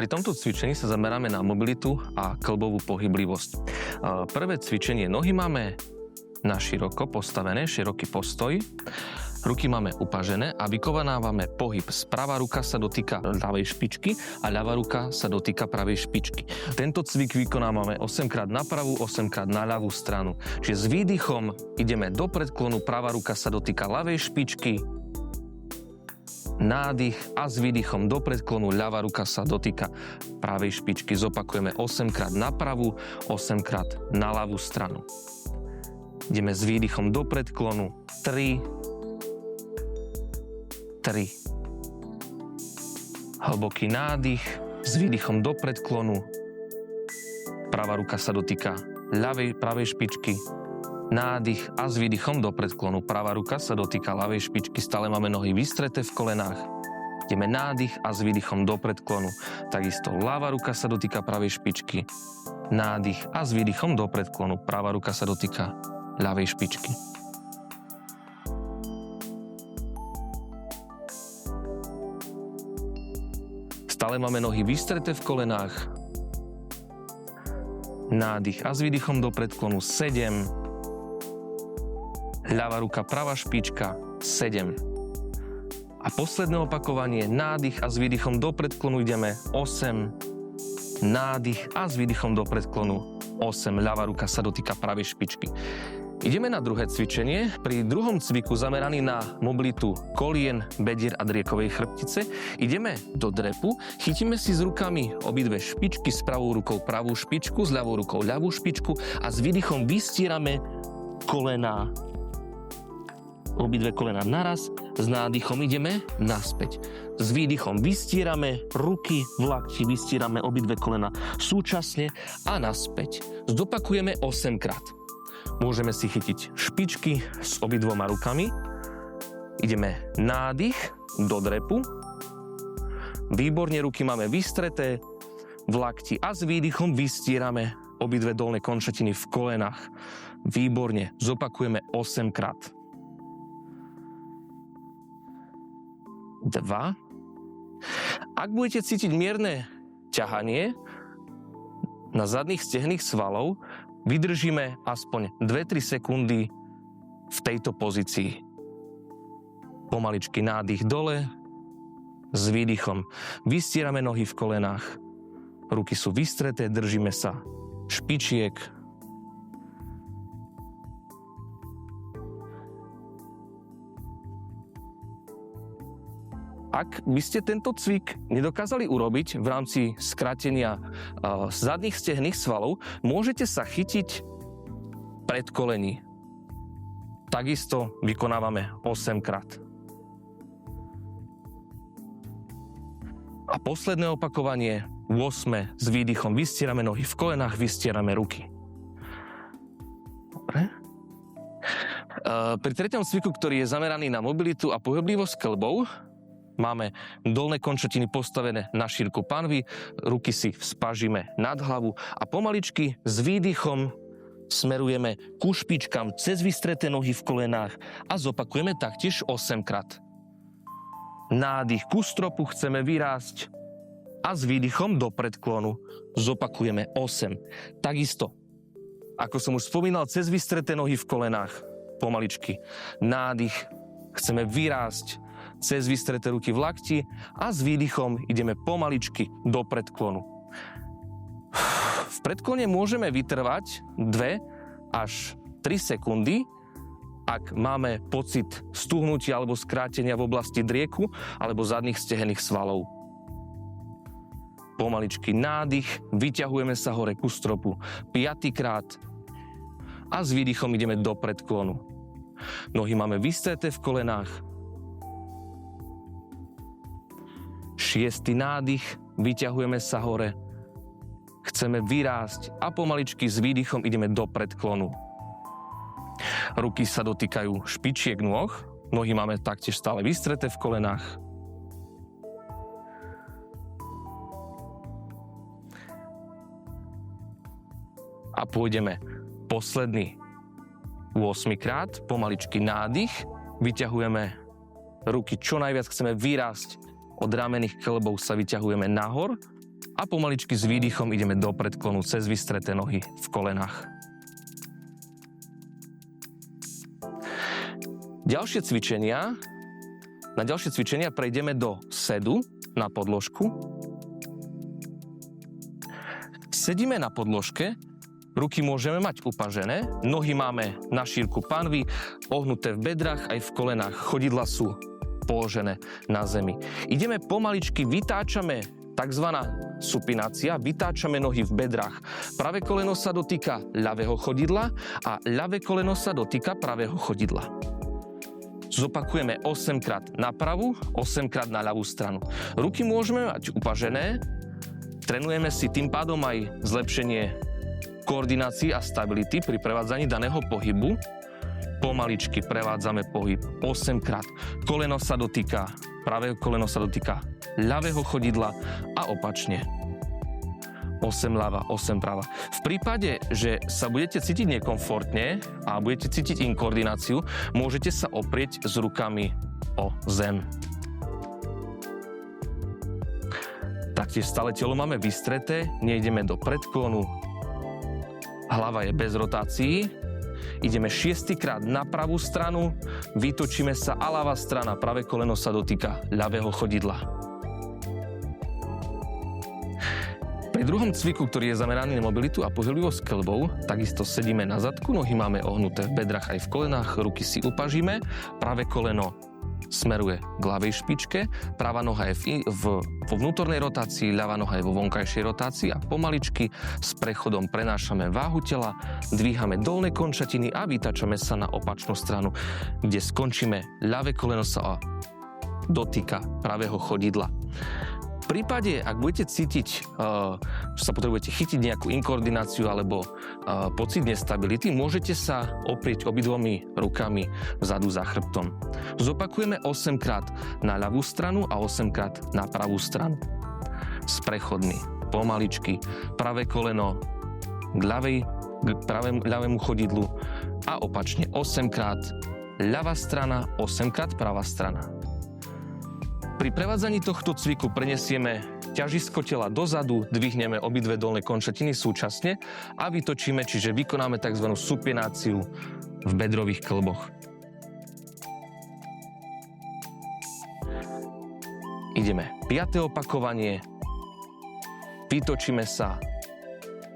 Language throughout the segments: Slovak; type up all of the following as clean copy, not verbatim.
Pri tomto cvičení sa zameráme na mobilitu a kĺbovú pohyblivosť. Prvé cvičenie, nohy máme na široko postavené, široký postoj. Ruky máme upažené a vykonávame pohyb. Pravá ruka sa dotýka ľavej špičky a ľavá ruka sa dotýka pravej špičky. Tento cvik vykonávame 8-krát na pravú, 8-krát na ľavú stranu. Čiže s výdychom ideme do predklonu, pravá ruka sa dotýka ľavej špičky, nádych a s výdychom do predklonu ľavá ruka sa dotýka pravej špičky. Zopakujeme 8-krát na pravú, 8-krát na ľavú stranu. Ideme s výdychom do predklonu 3, hlboký nádych, s výdychom do predklonu. Pravá ruka sa dotýka pravej špičky. Nádych a s výdychom do predklonu. Pravá ruka sa dotýka ľavej špičky. Stále máme nohy vystreté v kolenách. Ideme nádych a s výdychom do predklonu. Takisto ľavá ruka sa dotýka pravej špičky. Nádych a s výdychom do predklonu. Pravá ruka sa dotýka ľavej špičky. Stále máme nohy vystreté v kolenách. Nádych a s výdychom do predklonu 7. Ľavá ruka, pravá špička 7. A posledné opakovanie, nádych a s výdychom do predklonu ideme 8. Nádych a s výdychom do predklonu 8. Ľavá ruka sa dotýka pravej špičky. Ideme na druhé cvičenie. Pri druhom cviku zameraný na mobilitu kolien, bedier a driekovej chrbtice ideme do drepu, chytíme si s rukami obidve špičky, s pravou rukou pravú špičku, s ľavou rukou ľavú špičku a s výdychom vystierame kolená. Obidve kolena naraz, s nádychom ideme naspäť. S výdychom vystierame ruky v lakti, vystierame obidve kolena súčasne a naspäť. Zopakujeme 8 krát. Môžeme si chytiť špičky s obidvoma rukami. Ideme nádych do drepu. Výborne, ruky máme vystreté v lakti a s výdychom vystierame obidve dolné končatiny v kolenách. Výborne, zopakujeme 8 krát. 2. Ak budete cítiť mierne ťahanie na zadných stehných svalov, vydržíme aspoň 2-3 sekundy v tejto pozícii. Pomaličky nádych dole, s výdychom vystierame nohy v kolenách. Ruky sú vystreté, držíme sa špičiek. Ak by ste tento cvik nedokázali urobiť v rámci skrátenia zadných stehných svalov, môžete sa chytiť predkolení. Takisto vykonávame 8 krát. A posledné opakovanie, 8. S výdychom vystierame nohy v kolenách, vystierame ruky. Dobre. Pri treťom cviku, ktorý je zameraný na mobilitu a pohyblivosť kĺbov, máme dolné končatiny postavené na šírku panvy, ruky si spažíme nad hlavu a pomaličky s výdychom smerujeme ku špičkám cez vystreté nohy v kolenách a zopakujeme taktiež 8 krát. Nádych ku stropu, chceme vyrásť a s výdychom do predklonu zopakujeme 8. Takisto, ako som už spomínal, cez vystreté nohy v kolenách, pomaličky. Nádych, chceme vyrásť cez vystreté ruky v lakti a s výdychom ideme pomaličky do predklonu. V predklone môžeme vytrvať 2 až 3 sekundy, ak máme pocit stuhnutia alebo skrátenia v oblasti drieku alebo zadných stehenných svalov. Pomaličky nádych, vyťahujeme sa hore ku stropu 5. krát a s výdychom ideme do predklonu. Nohy máme vystreté v kolenách. 6. nádych, vyťahujeme sa hore. Chceme vyrásť a pomaličky s výdychom ideme do predklonu. Ruky sa dotýkajú špičiek nôh, nohy máme taktiež stále vystreté v kolenách. A pôjdeme posledný 8 krát, pomaličky nádych, vyťahujeme ruky čo najviac, chceme vyrásť, od ramenných kĺbov sa vyťahujeme nahor A pomaličky s výdychom ideme do predklonu cez vystreté nohy v kolenách. Na ďalšie cvičenia prejdeme do sedu na podložku. Sedíme na podložke, ruky môžeme mať upažené, nohy máme na šírku panvy, ohnuté v bedrách aj v kolenách, chodidla sú položené na zemi. Ideme pomaličky, vytáčame takzvaná supinácia, vytáčame nohy v bedrách. Pravé koleno sa dotýka ľavého chodidla a ľavé koleno sa dotýka pravého chodidla. Zopakujeme 8 krát na pravú, 8 krát na ľavú stranu. Ruky môžeme mať upažené, trénujeme si tým pádom aj zlepšenie koordinácie a stability pri prevádzaní daného pohybu. Pomaličky prevádzame pohyb 8 krát. Koleno sa dotýka, pravé koleno sa dotýka ľavého chodidla a opačne. 8 ľava, 8 prava. V prípade, že sa budete cítiť nekomfortne a budete cítiť inkoordináciu, môžete sa oprieť s rukami o zem. Taktiež stále telo máme vystreté, nejdeme do predklonu. Hlava je bez rotácií. Ideme 6 krát na pravú stranu, vytočíme sa a ľavá strana, pravé koleno sa dotýka ľavého chodidla. Pri druhom cviku, ktorý je zameraný na mobilitu a pohyblivosť kĺbov, takisto sedíme na zadku, nohy máme ohnuté v bedrách aj v kolenách, ruky si upažíme, pravé koleno smeruje k ľavej špičke, pravá noha je vo vnútornej rotácii, ľavá noha je vo vonkajšej rotácii a pomaličky s prechodom prenášame váhu tela, dvíhame dolné končatiny a vytačame sa na opačnú stranu, kde skončíme, ľavé koleno sa dotýka pravého chodidla. V prípade, ak budete cítiť, že sa potrebujete chytiť nejakú inkoordináciu alebo pocit nestability, môžete sa oprieť obidvomi rukami vzadu za chrbtom. Zopakujeme 8 krát na ľavú stranu a 8 krát na pravú stranu. S prechodmi, pomaličky, pravé koleno k ľavému chodidlu a opačne 8 krát ľavá strana, 8 krát pravá strana. Pri prevádzaní tohto cviku prenesieme ťažisko tela dozadu, dvihneme obidve dolné končatiny súčasne a vytočíme, čiže vykonáme tzv. Supináciu v bedrových kĺboch. Ideme 5. opakovanie, vytočíme sa,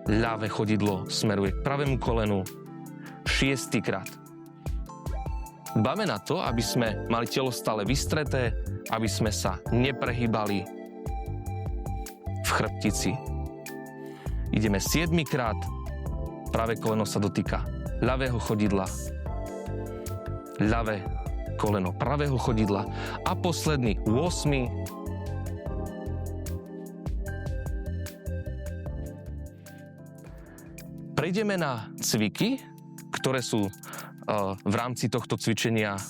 ľavé chodidlo smeruje k pravému kolenu, 6. krát. Dbáme na to, aby sme mali telo stále vystreté, aby sme sa neprehýbali v chrbtici. Ideme 7. krát, pravé koleno sa dotýka ľavého chodidla, ľavé koleno pravého chodidla a posledný 8. Prejdeme na cviky, ktoré sú v rámci tohto cvičenia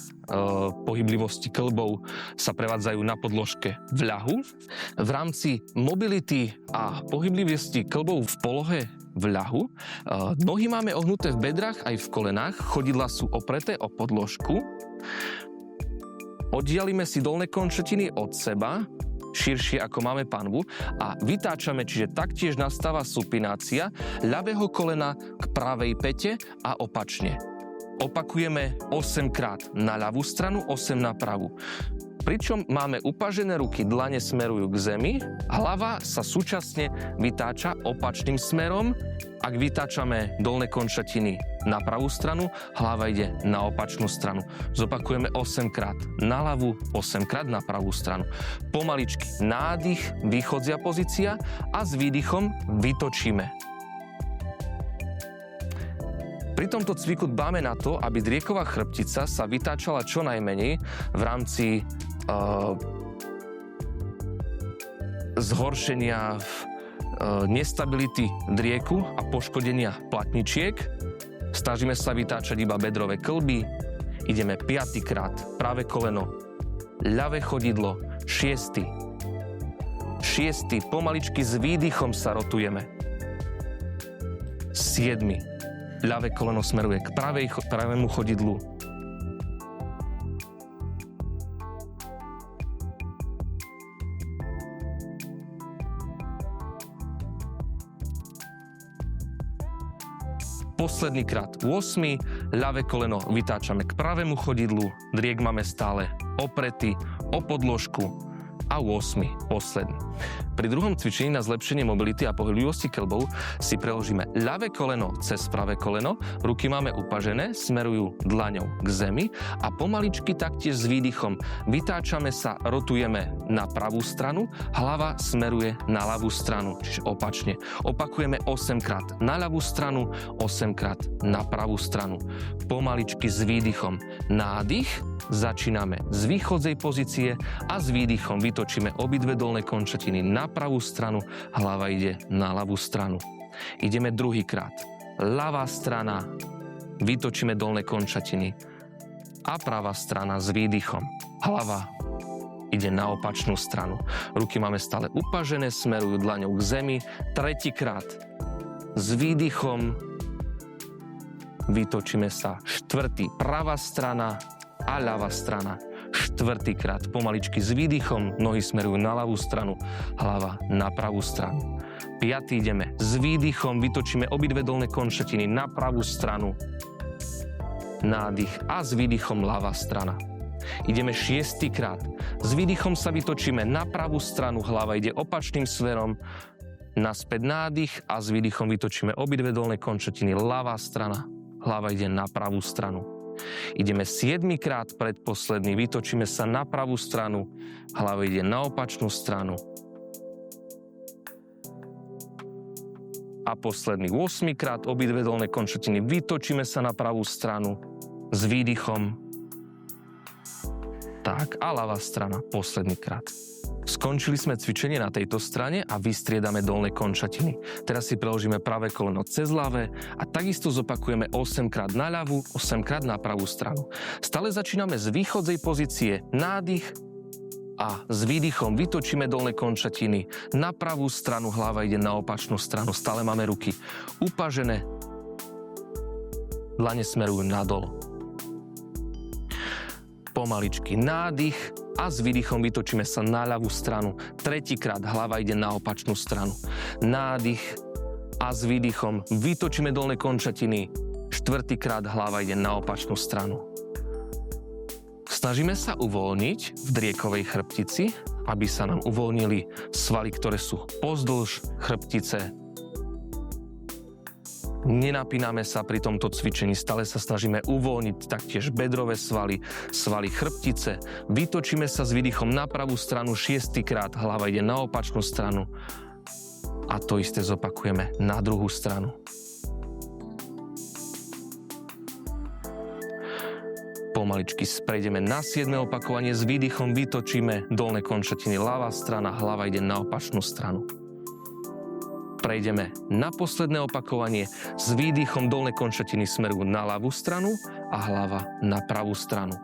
pohyblivosti kĺbov sa prevádzajú na podložke v ľahu. V rámci mobility a pohyblivosti kĺbov v polohe v ľahu nohy máme ohnuté v bedrách aj v kolenách, chodidlá sú opreté o podložku. Oddialíme si dolné končatiny od seba, širšie ako máme panvu a vytáčame, čiže taktiež nastáva supinácia ľavého kolena k pravej pete a opačne. Opakujeme 8 krát na ľavú stranu, 8 na pravú. Pričom máme upažené ruky, dlane smerujú k zemi, hlava sa súčasne vytáča opačným smerom. Ak vytáčame dolné končatiny na pravú stranu, hlava ide na opačnú stranu. Zopakujeme 8 krát na ľavú, 8 krát na pravú stranu. Pomaličky nádych, východzia pozícia a s výdychom vytočíme. Pri tomto cviku dbáme na to, aby drieková chrbtica sa vytáčala čo najmenej v rámci zhoršenia nestability drieku a poškodenia platničiek. Snažíme sa vytáčať iba bedrové kĺby. Ideme 5. krát, pravé koleno, ľavé chodidlo, 6. Pomaličky s výdychom sa rotujeme. 7. Ľavé koleno smeruje k pravému chodidlu. 8. Posledný krát 8. Ľavé koleno vytáčame k pravému chodidlu, driek máme stále opretý o podložku a 8. posledný. Pri druhom cvičení na zlepšenie mobility a pohyblivosti keľbov si preložíme ľavé koleno cez pravé koleno, ruky máme upažené, smerujú dlaňou k zemi a pomaličky taktiež s výdychom vytáčame sa, rotujeme na pravú stranu, hlava smeruje na ľavú stranu, čiže opačne. Opakujeme 8 krát na ľavú stranu, 8 krát na pravú stranu. Pomaličky s výdychom nádych, začíname z východzej pozície a s výdychom vytočíme obidve dolné končatiny na pravú stranu, hlava ide na ľavú stranu. Ideme druhýkrát. Ľavá strana, vytočíme dolné končatiny a pravá strana s výdychom. Hlava ide na opačnú stranu. Ruky máme stále upažené, smerujú dlaňou k zemi. Tretíkrát s výdychom vytočíme sa. Štvrtý, pravá strana a ľavá strana. Štvrtýkrát pomaličky s výdychom, nohy smerujú na ľavú stranu, hlava na pravú stranu. Piatý ideme s výdychom, vytočíme obidve dolné končatiny na pravú stranu. Nádych a s výdychom ľavá strana. Ideme šiestýkrát. S výdychom sa vytočíme na pravú stranu, hlava ide opačným smerom. Naspäť nádych a s výdychom vytočíme obidve dolné končatiny ľavá strana, hlava ide na pravú stranu. Ideme 7-krát, predposledný, vytočíme sa na pravú stranu, hlava ide na opačnú stranu. A posledný 8-krát, obidve dolné končatiny, vytočíme sa na pravú stranu s výdychom. Tak, a ľavá strana, posledný krát. Skončili sme cvičenie na tejto strane a vystriedame dolné končatiny. Teraz si preložíme pravé koleno cez ľavé a takisto zopakujeme 8 krát na ľavú, 8 krát na pravú stranu. Stále začíname z východzej pozície nádych a s výdychom vytočíme dolné končatiny na pravú stranu, hlava ide na opačnú stranu. Stále máme ruky upažené, dlane smerujú nadol. Pomaličky nádych a s výdychom vytočíme sa na ľavú stranu. Tretíkrát hlava ide na opačnú stranu. Nádych a s výdychom vytočíme dolné končatiny. Štvrtýkrát hlava ide na opačnú stranu. Snažíme sa uvoľniť v driekovej chrbtici, aby sa nám uvoľnili svaly, ktoré sú pozdĺž chrbtice. Nenapíname sa pri tomto cvičení, stále sa snažíme uvoľniť taktiež bedrové svaly, svaly chrbtice. Vytočíme sa s výdychom na pravú stranu 6-krát, hlava ide na opačnú stranu. A to isté zopakujeme na druhú stranu. Pomaličky prejdeme na 7. opakovanie, s výdychom vytočíme dolné končatiny ľavá strana, hlava ide na opačnú stranu. Prejdeme na posledné opakovanie, s výdychom dolné končatiny smerujú na ľavú stranu a hlava na pravú stranu.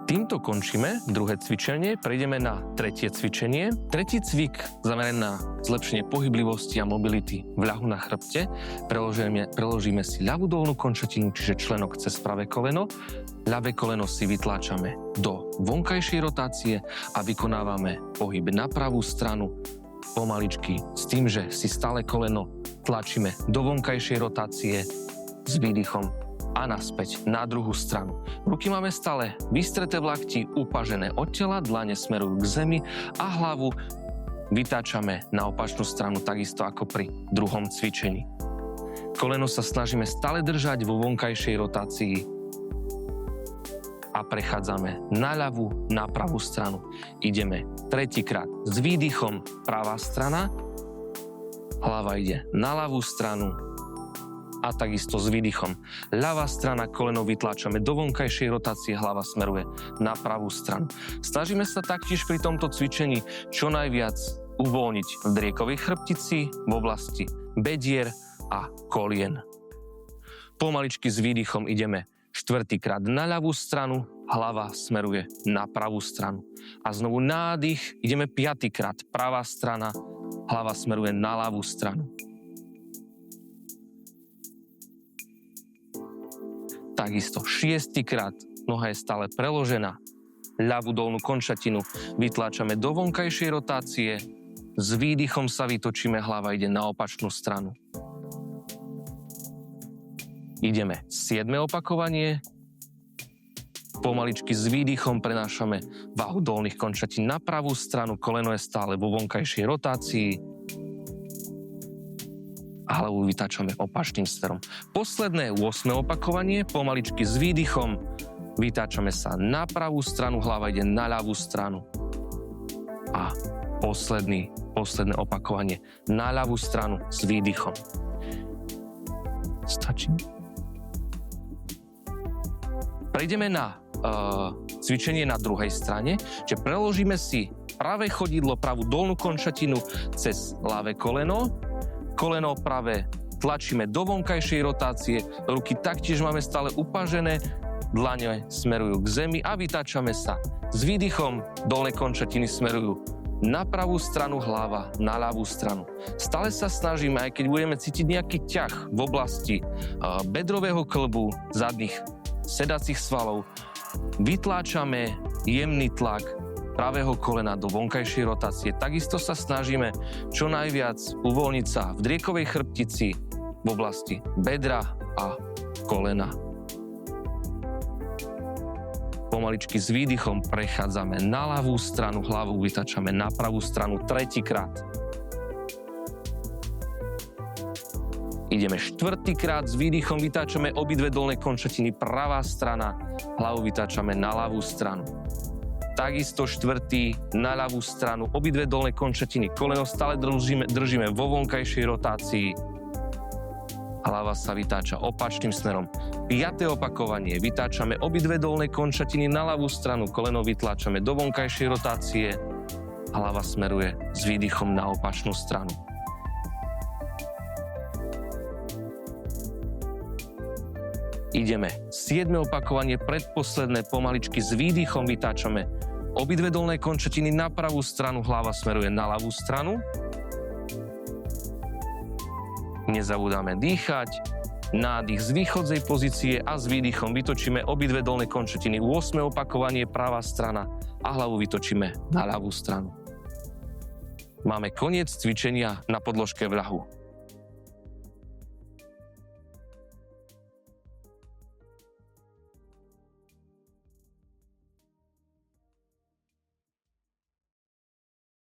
Týmto končíme druhé cvičenie, prejdeme na tretie cvičenie. Tretí cvik zameraný na zlepšenie pohyblivosti a mobility v ľahu na chrbte. Preložíme si ľavú dolnú končatinu, čiže členok cez pravé koleno. Ľavé koleno si vytláčame do vonkajšej rotácie a vykonávame pohyb na pravú stranu pomaličky s tým, že si stále koleno tlačíme do vonkajšej rotácie s výdychom a naspäť na druhú stranu. Ruky máme stále vystreté v lakti, upažené od tela, dlane smerujú k zemi a hlavu vytáčame na opačnú stranu, takisto ako pri druhom cvičení. Koleno sa snažíme stále držať vo vonkajšej rotácii a prechádzame na ľavú, na pravú stranu. Ideme tretíkrát s výdychom pravá strana, hlava ide na ľavú stranu, a takisto s výdychom. Ľavá strana, koleno vytláčame do vonkajšej rotácie, hlava smeruje na pravú stranu. Snažíme sa taktiež pri tomto cvičení čo najviac uvoľniť v driekovej chrbtici, v oblasti bedier a kolien. Pomaličky s výdychom ideme štvrtýkrát na ľavú stranu, hlava smeruje na pravú stranu. A znovu nádych, ideme piatýkrát, pravá strana, hlava smeruje na ľavú stranu. Takisto 6-krát, noha je stále preložená, ľavú dolnú končatinu vytláčame do vonkajšej rotácie S výdychom sa vytočíme, hlava ide na opačnú stranu. Ideme 7. opakovanie. Pomaličky s výdychom prenášame váhu dolných končatín na pravú stranu, koleno je stále vo vonkajšej rotácii. A hlavu vytáčame opačným smerom. Posledné 8. opakovanie, pomaličky s výdychom vytáčame sa na pravú stranu, hlava ide na ľavú stranu. A posledné opakovanie na ľavú stranu s výdychom. Stačí? Prejdeme na cvičenie na druhej strane, že preložíme si pravé chodidlo, pravú dolnú končatinu cez ľavé koleno, koleno pravé tlačíme do vonkajšej rotácie, ruky taktiež máme stále upážené, dlane smerujú k zemi a vytáčame sa. S výdychom dolné končatiny smerujú na pravú stranu, hlava na ľavú stranu. Stále sa snažíme, aj keď budeme cítiť nejaký ťah v oblasti bedrového kĺbu, zadných sedacích svalov, vytláčame jemný tlak pravého kolena do vonkajšej rotácie. Takisto sa snažíme čo najviac uvoľniť sa v driekovej chrbtici v oblasti bedra a kolena. Pomaličky s výdychom prechádzame na ľavú stranu, hlavu vytáčame na pravú stranu tretíkrát. Ideme 4. krát, s výdychom vytáčame obidve dolné končatiny, pravá strana, hlavu vytáčame na ľavú stranu. Takisto 4. na ľavú stranu, obidve dolné končatiny, koleno stále držíme vo vonkajšej rotácii. Hlava sa vytáča opačným smerom. 5. opakovanie, vytáčame obidve dolné končatiny na ľavú stranu, koleno vytláčame do vonkajšej rotácie, hlava smeruje s výdychom na opačnú stranu. Ideme 7. opakovanie, predposledné, pomaličky s výdychom vytáčame obidve dolné končatiny na pravú stranu, hlava smeruje na ľavú stranu. Nezabúdame dýchať, nádych z východzej pozície a s výdychom vytočíme obidve dolné končatiny. 8. opakovanie, pravá strana a hlavu vytočíme na ľavú stranu. Máme koniec cvičenia na podložke v ľahu.